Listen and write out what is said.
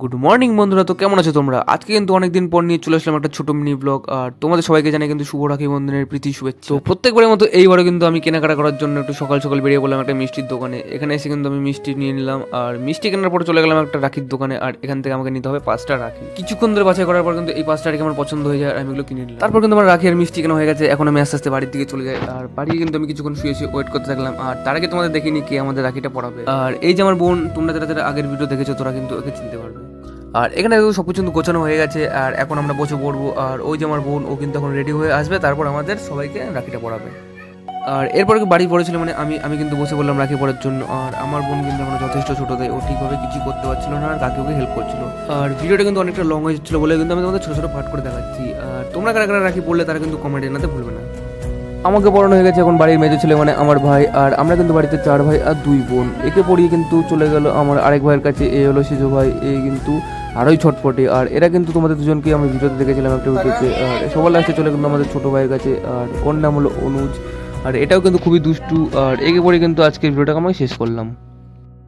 Good morning বন্ধুরা, তো কেমন আছো তোমরা? আজকে কিন্তু অনেকদিন পর নিয়ে চলে আসলাম একটা ছোট মিনি ব্লগ। আর তোমাদের সবাইকে জানাই কিন্তু শুভ রাখি বন্ধনের প্রীতি শুভেচ্ছা। তো প্রত্যেকবারের মতো এইবারও কিন্তু আমি কেনাকাটা করার জন্য একটু সকাল সকাল বেরিয়ে পড়লাম একটা মিষ্টির দোকানে। এখানে এসে কিন্তু আমি মিষ্টি নিয়ে নিলাম, আর মিষ্টি কেনার পরে চলে গেলাম একটা রাখির দোকানে। আর এখান থেকে আমাকে নিতে হবে 5টা রাখি। কিছুক্ষণ ধরে বাছাই করার পর কিন্তু এই 5টা রাখি আমার পছন্দ হয়ে যায়, আর আমি এগুলো কিনে নিলাম। তারপর কিন্তু আমার রাখি আর মিষ্টি কেনা হয়ে গেছে। এখন আমি আস্তে আস্তে বাড়ির দিকে চলে যাই, আর বাড়ি কিন্তু আমি কিছুক্ষণ শুয়ে ওয়েট করতে থাকলাম। আর তার আগে তোমাদের দেখিনি কে আমাদের রাখিটা পড়াবে। আর এই যে আমার বোন, তোমরা যারা যারা আগের ভিডিও দেখেছো তোরা কিন্তু ওকে চিনতে পারবে। আর এখানে সব কিছু কিন্তু গোছানো হয়ে গেছে, আর এখন আমরা বসে পড়বো। আর ওই যে আমার বোন, ও কিন্তু এখন রেডি হয়ে আসবে, তারপর আমাদের সবাইকে রাখিটা পরাবে। আর এরপরে বাড়ি পড়েছিল, মানে আমি কিন্তু বসে বললাম রাখি পড়ার জন্য। আর আমার বোন কিন্তু এখন যথেষ্ট ছোটো, তাই ও ঠিকভাবে কিছু করতে পারছিল না, আর কাকে ওকে হেল্প করছিল। আর ভিডিওটা কিন্তু অনেকটা লং হয়ে যাচ্ছিলো বলে কিন্তু আমি তোমাদের ছোটো ছোটো পাঠ করে দেখাচ্ছি। আর তোমরা কারা কারা রাখি পড়লে তারা কিন্তু কমেন্টে জানাতে ভুলবে না। আমাকে পড়ানো হয়ে গেছে এখন বাড়ির মেজো ছেলে, মানে আমার ভাই। আর আমরা কিন্তু বাড়িতে 4 ভাই আর 2 বোন। একে পড়িয়ে কিন্তু চলে গেল আমার আরেক ভাইয়ের কাছে। এ হলো সেজো ভাই, এ কিন্তু আরোই ছটফটে। আর এরা কিন্তু তোমাদের দুজনকে আমি ভিডিওতে দেখেছিলাম একটা ভিডিওতে। আর সবার লাস্টে চলে কিন্তু আমাদের ছোটো ভাইয়ের কাছে, আর ওর নাম হলো অনুজ। আর এটাও কিন্তু খুবই দুষ্টু। আর একে পড়ে কিন্তু আজকের ভিডিওটাকে আমি শেষ করলাম।